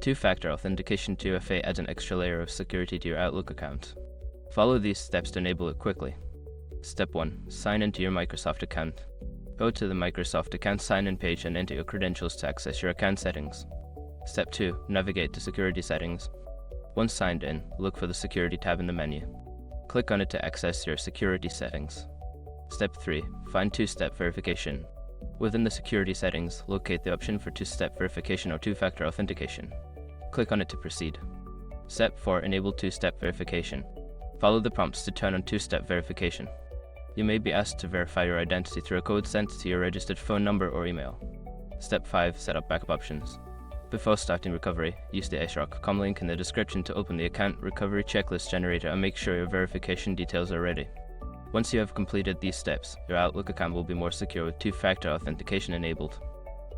Two-factor authentication 2FA adds an extra layer of security to your Outlook account. Follow these steps to enable it quickly. Step 1. Sign into your Microsoft account. Go to the Microsoft account sign-in page and enter your credentials to access your account settings. Step 2. Navigate to Security Settings. Once signed in, look for the Security tab in the menu. Click on it to access your security settings. Step 3. Find two-step verification. Within the security settings, locate the option for two-step verification or two-factor authentication. Click on it to proceed. Step 4. Enable two-step verification. Follow the prompts to turn on two-step verification. You may be asked to verify your identity through a code sent to your registered phone number or email. Step 5. Set up backup options. Before starting recovery, use the SROC.com link in the description to open the account recovery checklist generator and make sure your verification details are ready. Once you have completed these steps, your Outlook account will be more secure with two-factor authentication enabled.